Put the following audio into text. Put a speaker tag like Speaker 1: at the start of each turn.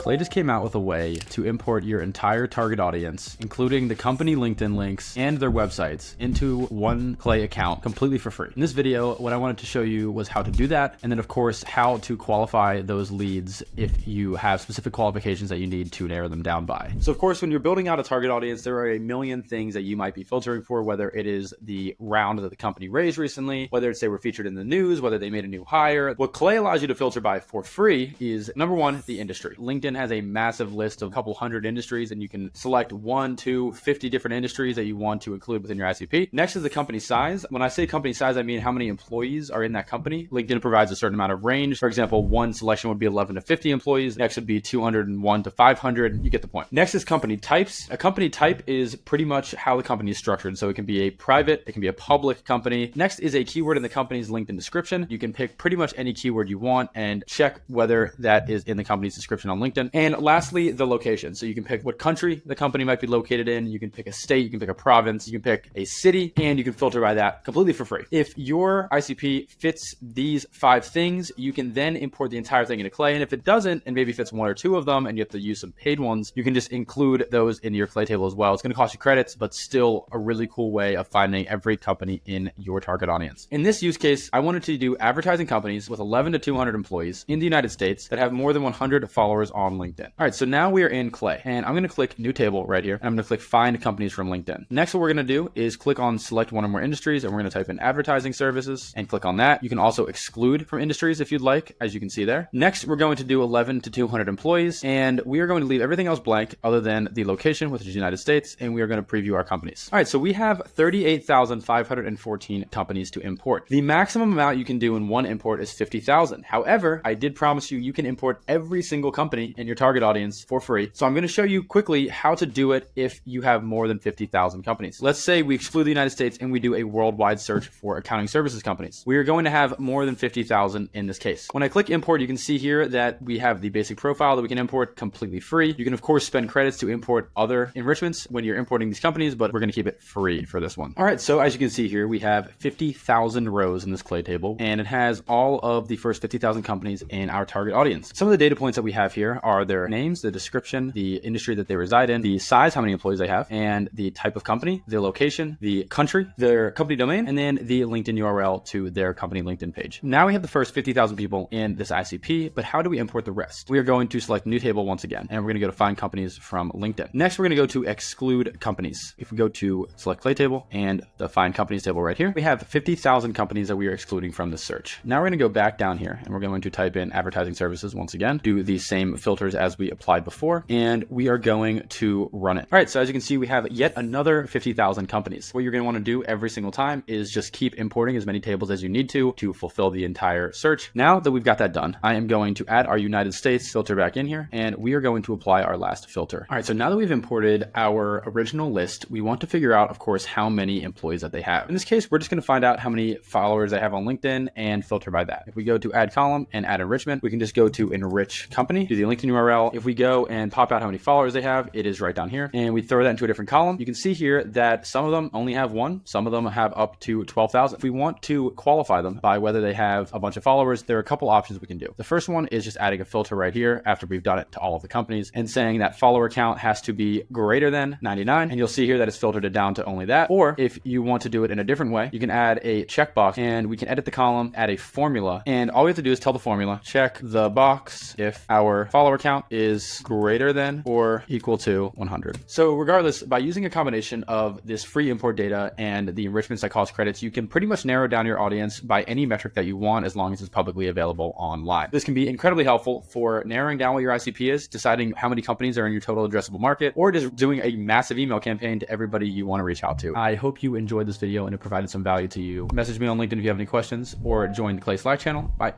Speaker 1: Clay just came out with a way to import your entire target audience, including the company LinkedIn links and their websites, into one Clay account completely for free. In this video, what I wanted to show you was how to do that, and then of course, how to qualify those leads if you have specific qualifications that you need to narrow them down by. So of course, when you're building out a target audience, there are a million things that you might be filtering for, whether it is the round that the company raised recently, whether it's they were featured in the news, whether they made a new hire. What Clay allows you to filter by for free is, number one, the industry. LinkedIn has a massive list of a couple hundred industries, and you can select 1, 2, 50 different industries that you want to include within your ICP. Next is the company size. When I say company size, I mean how many employees are in that company. LinkedIn provides a certain amount of range. For example, one selection would be 11 to 50 employees. Next would be 201 to 500. You get the point. Next is company types. A company type is pretty much how the company is structured. So it can be a private, it can be a public company. Next is a keyword in the company's LinkedIn description. You can pick pretty much any keyword you want and check whether that is in the company's description on LinkedIn. And lastly, the location. So you can pick what country the company might be located in. You can pick a state, you can pick a province, you can pick a city, and you can filter by that completely for free. If your ICP fits these 5 things, you can then import the entire thing into Clay. And if it doesn't, and maybe fits 1 or 2 of them, and you have to use some paid ones, you can just include those in your Clay table as well. It's going to cost you credits, but still a really cool way of finding every company in your target audience. In this use case, I wanted to do advertising companies with 11 to 200 employees in the United States that have more than 100 followers on LinkedIn. All right, so now we are in Clay, and I'm going to click new table right here, and I'm going to click find companies from LinkedIn. Next, what we're going to do is click on select one or more industries, and we're going to type in advertising services and click on that. You can also exclude from industries if you'd like, as you can see there. Next, we're going to do 11 to 200 employees, and we are going to leave everything else blank other than the location, which is United States, and we are going to preview our companies. All right, so we have 38,514 companies to import. The maximum amount you can do in one import is 50,000. However, I did promise you can import every single company in your target audience for free. So I'm going to show you quickly how to do it if you have more than 50,000 companies. Let's say we exclude the United States and we do a worldwide search for accounting services companies. We are going to have more than 50,000 in this case. When I click import, you can see here that we have the basic profile that we can import completely free. You can of course spend credits to import other enrichments when you're importing these companies, but we're going to keep it free for this one. All right, so as you can see here, we have 50,000 rows in this Clay table, and it has all of the first 50,000 companies in our target audience. Some of the data points that we have here are their names, the description, the industry that they reside in, the size, how many employees they have, and the type of company, their location, the country, their company domain, and then the LinkedIn URL to their company LinkedIn page. Now we have the first 50,000 people in this ICP, but how do we import the rest? We are going to select new table once again, and we're going to go to find companies from LinkedIn. Next, we're going to go to exclude companies. If we go to select Clay table and the find companies table right here, we have 50,000 companies that we are excluding from this search. Now we're going to go back down here, and we're going to type in advertising services once again, do the same filters as we applied before, and we are going to run it. All right, so as you can see, we have yet another 50,000 companies. What you're going to want to do every single time is just keep importing as many tables as you need to fulfill the entire search. Now that we've got that done, I am going to add our United States filter back in here, and we are going to apply our last filter. All right, so now that we've imported our original list, we want to figure out, of course, how many employees that they have. In this case, we're just going to find out how many followers they have on LinkedIn and filter by that. If we go to add column and add enrichment, we can just go to enrich company, do the LinkedIn URL. If we go and pop out how many followers they have, it is right down here, and we throw that into a different column. You can see here that some of them only have 1, some of them have up to 12,000. If we want to qualify them by whether they have a bunch of followers, there are a couple options we can do. The first one is just adding a filter right here after we've done it to all of the companies and saying that follower count has to be greater than 99, and you'll see here that it's filtered it down to only that. Or if you want to do it in a different way, you can add a checkbox, and we can edit the column, add a formula, and all we have to do is tell the formula, check the box if our follower count is greater than or equal to 100. So regardless, by using a combination of this free import data and the enrichments that cost credits, you can pretty much narrow down your audience by any metric that you want as long as it's publicly available online. This can be incredibly helpful for narrowing down what your ICP is, deciding how many companies are in your total addressable market, or just doing a massive email campaign to everybody you want to reach out to. I hope you enjoyed this video and it provided some value to you. Message me on LinkedIn if you have any questions, or join the Clay Slack channel. Bye.